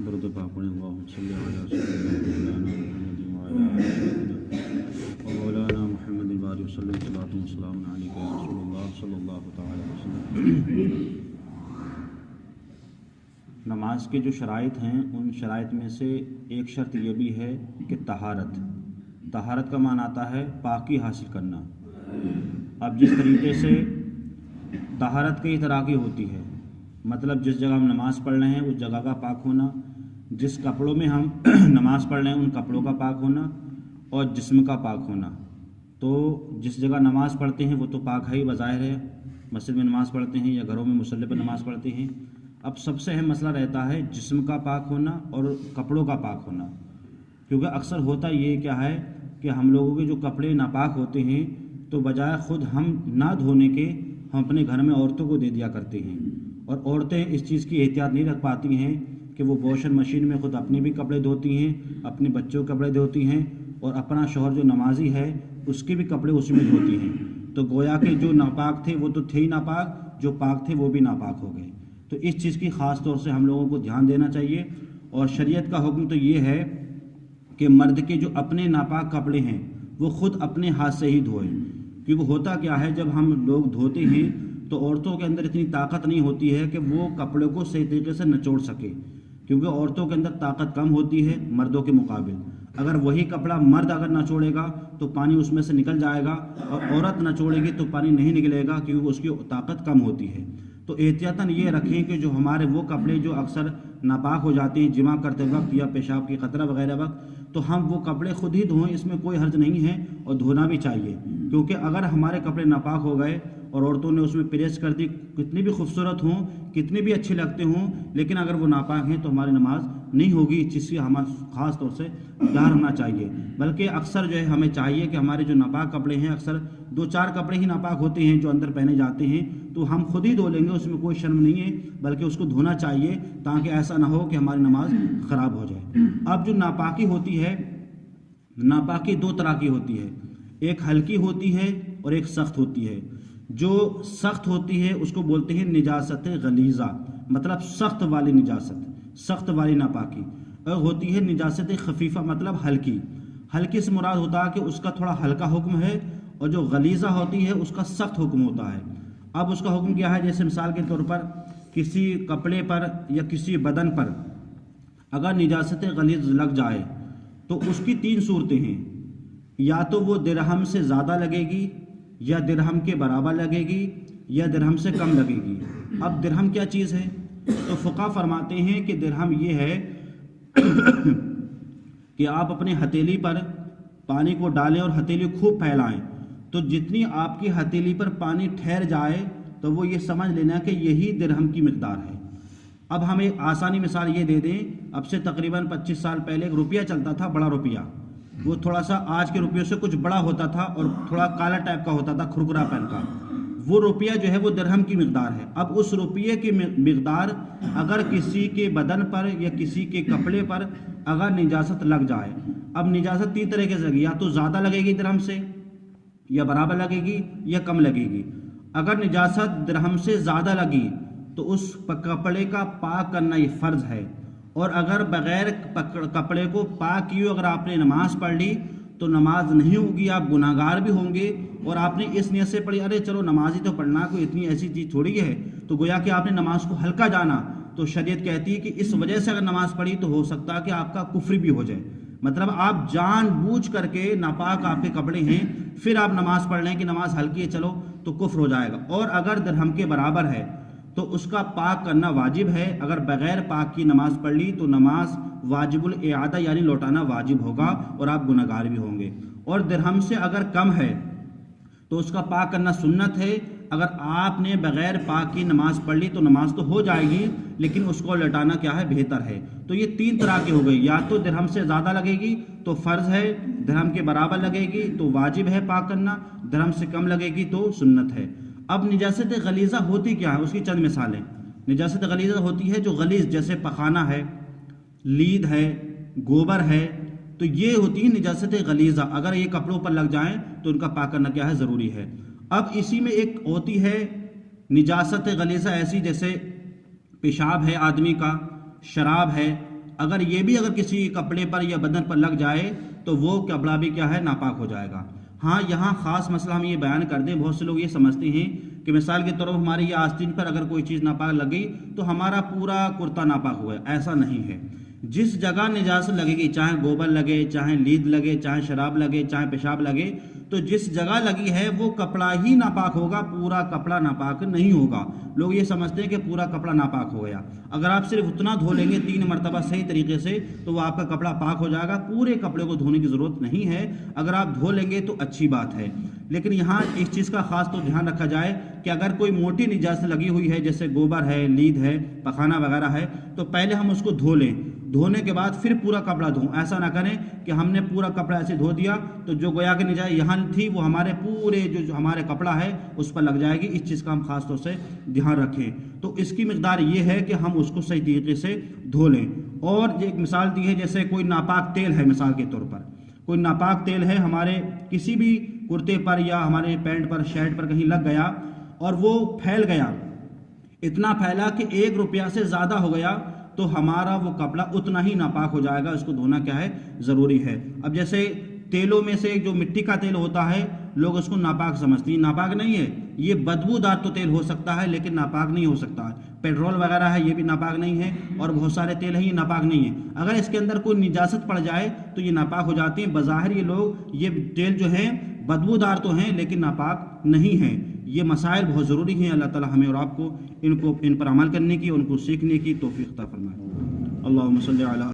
درود پاک پڑھیں اللہم صلی علی سیدنا مولانا محمد وعلی وسلم صلاۃ و سلام علیک یا رسول اللہ صلی اللہ تعالی علیہ وسلم۔ نماز کے جو شرائط ہیں ان شرائط میں سے ایک شرط یہ بھی ہے کہ طہارت کا معنی آتا ہے پاکی حاصل کرنا۔ اب جس طریقے سے طہارت کئی طرح کی ہوتی ہے، مطلب جس جگہ ہم نماز پڑھ رہے ہیں اس جگہ کا پاک ہونا، جس کپڑوں میں ہم نماز پڑھ رہے ہیں ان کپڑوں کا پاک ہونا، اور جسم کا پاک ہونا۔ تو جس جگہ نماز پڑھتے ہیں وہ تو پاک ہے ہی بظاہر ہے، مسجد میں نماز پڑھتے ہیں یا گھروں میں مصلی پر نماز پڑھتے ہیں۔ اب سب سے اہم مسئلہ رہتا ہے جسم کا پاک ہونا اور کپڑوں کا پاک ہونا، کیونکہ اکثر ہوتا یہ کیا ہے کہ ہم لوگوں کے جو کپڑے ناپاک ہوتے ہیں تو بجائے خود ہم نہ دھونے کے ہم اپنے گھر میں عورتوں کو دے دیا کرتے ہیں، اور عورتیں اس چیز کی احتیاط نہیں رکھ پاتی ہیں کہ وہ واشنگ مشین میں خود اپنے بھی کپڑے دھوتی ہیں، اپنے بچوں کے کپڑے دھوتی ہیں، اور اپنا شوہر جو نمازی ہے اس کے بھی کپڑے اسی میں دھوتی ہیں۔ تو گویا کہ جو ناپاک تھے وہ تو تھے ہی ناپاک، جو پاک تھے وہ بھی ناپاک ہو گئے۔ تو اس چیز کی خاص طور سے ہم لوگوں کو دھیان دینا چاہیے، اور شریعت کا حکم تو یہ ہے کہ مرد کے جو اپنے ناپاک کپڑے ہیں وہ خود اپنے ہاتھ سے ہی دھوئیں، کیونکہ ہوتا کیا ہے جب ہم لوگ دھوتے ہیں تو عورتوں کے اندر اتنی طاقت نہیں ہوتی ہے کہ وہ کپڑے کو صحیح طریقے سے نچوڑ سکے، کیونکہ عورتوں کے اندر طاقت کم ہوتی ہے مردوں کے مقابل۔ اگر وہی کپڑا مرد اگر نچوڑے گا تو پانی اس میں سے نکل جائے گا، اور عورت نچوڑے گی تو پانی نہیں نکلے گا کیونکہ اس کی طاقت کم ہوتی ہے۔ تو احتیاطاً یہ رکھیں کہ جو ہمارے وہ کپڑے جو اکثر ناپاک ہو جاتے ہیں جمع کرتے وقت یا پیشاب کی قطرہ وغیرہ وقت، تو ہم وہ کپڑے خود ہی دھوئیں، اس میں کوئی حرج نہیں ہے اور دھونا بھی چاہیے، کیونکہ اگر ہمارے کپڑے ناپاک ہو گئے اور عورتوں نے اس میں پریس کر دی، کتنی بھی خوبصورت ہوں، کتنے بھی اچھے لگتے ہوں، لیکن اگر وہ ناپاک ہیں تو ہماری نماز نہیں ہوگی۔ اس چیز سے ہمیں خاص طور سے خیال رکھنا چاہیے، بلکہ اکثر جو ہے ہمیں چاہیے کہ ہمارے جو ناپاک کپڑے ہیں اکثر 2-4 کپڑے ہی ناپاک ہوتے ہیں جو اندر پہنے جاتے ہیں، تو ہم خود ہی دھو لیں گے، اس میں کوئی شرم نہیں ہے، بلکہ اس کو دھونا چاہیے تاکہ ایسا نہ ہو کہ ہماری نماز خراب ہو جائے۔ اب جو ناپاکی ہوتی ہے، ناپاکی 2 طرح کی ہوتی ہے، ایک ہلکی ہوتی ہے اور ایک سخت ہوتی ہے۔ جو سخت ہوتی ہے اس کو بولتے ہیں نجاست غلیظہ، مطلب سخت والی نجاست، سخت والی ناپاکی، اور ہوتی ہے نجاست خفیفہ، مطلب ہلکی۔ ہلکی سے مراد ہوتا ہے کہ اس کا تھوڑا ہلکا حکم ہے، اور جو غلیظہ ہوتی ہے اس کا سخت حکم ہوتا ہے۔ اب اس کا حکم کیا ہے؟ جیسے مثال کے طور پر کسی کپڑے پر یا کسی بدن پر اگر نجاست غلیظ لگ جائے تو اس کی 3 صورتیں ہیں، یا تو وہ درہم سے زیادہ لگے گی، یا درہم کے برابر لگے گی، یا درہم سے کم لگے گی۔ اب درہم کیا چیز ہے؟ تو فقہ فرماتے ہیں کہ درہم یہ ہے کہ آپ اپنے ہتھیلی پر پانی کو ڈالیں اور ہتھیلی خوب پھیلائیں، تو جتنی آپ کی ہتھیلی پر پانی ٹھہر جائے تو وہ یہ سمجھ لینا کہ یہی درہم کی مقدار ہے۔ اب ہم ایک آسانی مثال یہ دے دیں، اب سے تقریباً 25 سال پہلے ایک روپیہ چلتا تھا، بڑا روپیہ، وہ تھوڑا سا آج کے روپیوں سے کچھ بڑا ہوتا تھا اور تھوڑا کالا ٹائپ کا ہوتا تھا، کھرکھرا پن کا۔ وہ روپیہ جو ہے وہ درہم کی مقدار ہے۔ اب اس روپیے کی مقدار اگر کسی کے بدن پر یا کسی کے کپڑے پر اگر نجاست لگ جائے، اب نجاست 3 طریقے سے لگے، یا تو زیادہ لگے گی درہم سے، یا برابر لگے گی، یا کم لگے گی۔ اگر نجاست درہم سے زیادہ لگی تو اس کپڑے کا پاک کرنا یہ فرض ہے، اور اگر بغیر کپڑے کو پاک کیے اگر آپ نے نماز پڑھ لی تو نماز نہیں ہوگی، آپ گناہگار بھی ہوں گے، اور آپ نے اس نیت سے پڑھی ارے چلو نماز ہی تو پڑھنا، کوئی اتنی ایسی چیز تھوڑی ہے، تو گویا کہ آپ نے نماز کو ہلکا جانا۔ تو شریعت کہتی ہے کہ اس وجہ سے اگر نماز پڑھی تو ہو سکتا ہے کہ آپ کا کفر بھی ہو جائے، مطلب آپ جان بوجھ کر کے ناپاک آپ کے کپڑے ہیں پھر آپ نماز پڑھ لیں کہ نماز ہلکی ہے چلو تو کفر ہو جائے گا۔ اور اگر درہم کے برابر ہے تو اس کا پاک کرنا واجب ہے، اگر بغیر پاک کی نماز پڑھ لی تو نماز واجب الاعادہ یعنی لوٹانا واجب ہوگا، اور آپ گناہگار بھی ہوں گے۔ اور درہم سے اگر کم ہے تو اس کا پاک کرنا سنت ہے، اگر آپ نے بغیر پاک کی نماز پڑھ لی تو نماز تو ہو جائے گی لیکن اس کو لٹانا کیا ہے؟ بہتر ہے۔ تو یہ 3 طرح کی ہو گئی، یا تو درہم سے زیادہ لگے گی تو فرض ہے، درہم کے برابر لگے گی تو واجب ہے پاک کرنا، درہم سے کم لگے گی تو سنت ہے۔ اب نجاست غلیظہ ہوتی کیا ہے؟ اس کی چند مثالیں۔ نجاست غلیظہ ہوتی ہے جو غلیظ، جیسے پخانہ ہے، لید ہے، گوبر ہے، تو یہ ہوتی ہے نجاست غلیظہ، اگر یہ کپڑوں پر لگ جائیں تو ان کا پاک کرنا کیا ہے؟ ضروری ہے۔ اب اسی میں ایک ہوتی ہے نجاست غلیظہ ایسی جیسے پیشاب ہے آدمی کا، شراب ہے، اگر یہ بھی اگر کسی کپڑے پر یا بدن پر لگ جائے تو وہ کپڑا بھی کیا ہے ناپاک ہو جائے گا۔ ہاں یہاں خاص مسئلہ ہم یہ بیان کر دیں، بہت سے لوگ یہ سمجھتے ہیں کہ مثال کے طور پر ہماری یہ آستین پر اگر کوئی چیز ناپاک لگ گئی تو ہمارا پورا کرتا ناپاک ہوا ہے، ایسا نہیں ہے۔ جس جگہ نجاست لگے گی، چاہے گوبر لگے، چاہے لید لگے، چاہے شراب لگے، چاہے پیشاب لگے، تو جس جگہ لگی ہے وہ کپڑا ہی ناپاک ہوگا، پورا کپڑا ناپاک نہیں ہوگا۔ لوگ یہ سمجھتے ہیں کہ پورا کپڑا ناپاک ہو گیا۔ اگر آپ صرف اتنا دھو لیں گے 3 مرتبہ صحیح طریقے سے تو وہ آپ کا کپڑا پاک ہو جائے گا، پورے کپڑے کو دھونے کی ضرورت نہیں ہے۔ اگر آپ دھو لیں گے تو اچھی بات ہے، لیکن یہاں اس چیز کا خاص طور دھیان رکھا جائے کہ اگر کوئی موٹی نجاست لگی ہوئی ہے جیسے گوبر ہے، لید ہے، پخانہ وغیرہ ہے، تو پہلے ہم اس کو دھو لیں، دھونے کے بعد پھر پورا کپڑا دھوں۔ ایسا نہ کریں کہ ہم نے پورا کپڑا ایسے دھو دیا تو جو گویا کہ نجاست یہاں تھی وہ ہمارے پورے جو ہمارے کپڑا ہے اس پر لگ جائے گی۔ اس چیز کا ہم خاص طور سے دھیان رکھیں۔ تو اس کی مقدار یہ ہے کہ ہم اس کو صحیح طریقے سے دھو لیں۔ اور ایک مثال دی ہے، جیسے کوئی ناپاک تیل ہے، مثال کے طور پر کوئی ناپاک تیل ہے ہمارے کسی بھی کرتے پر یا ہمارے پینٹ پر، شرٹ پر کہیں لگ گیا اور وہ پھیل گیا، اتنا پھیلا کہ 1 روپیہ سے زیادہ ہو گیا، تو ہمارا وہ کپڑا اتنا ہی ناپاک ہو جائے گا، اس کو دھونا کیا ہے ضروری ہے۔ اب جیسے تیلوں میں سے جو مٹی کا تیل ہوتا ہے لوگ اس کو ناپاک سمجھتے ہیں، ناپاک نہیں ہے، یہ بدبودار تو تیل ہو سکتا ہے لیکن ناپاک نہیں ہو سکتا۔ پیٹرول وغیرہ ہے یہ بھی ناپاک نہیں ہے، اور بہت سارے تیل ہیں یہ ناپاک نہیں ہے۔ اگر اس کے اندر کوئی نجاست پڑ جائے تو یہ ناپاک ہو جاتے ہیں۔ بظاہر یہ لوگ یہ تیل جو ہیں بدبودار تو ہیں لیکن ناپاک نہیں ہیں۔ یہ مسائل بہت ضروری ہیں۔ اللہ تعالی ہمیں اور آپ کو ان پر عمل کرنے کی، ان کو سیکھنے کی توفیق عطا فرمائے۔ اللہم صلی علی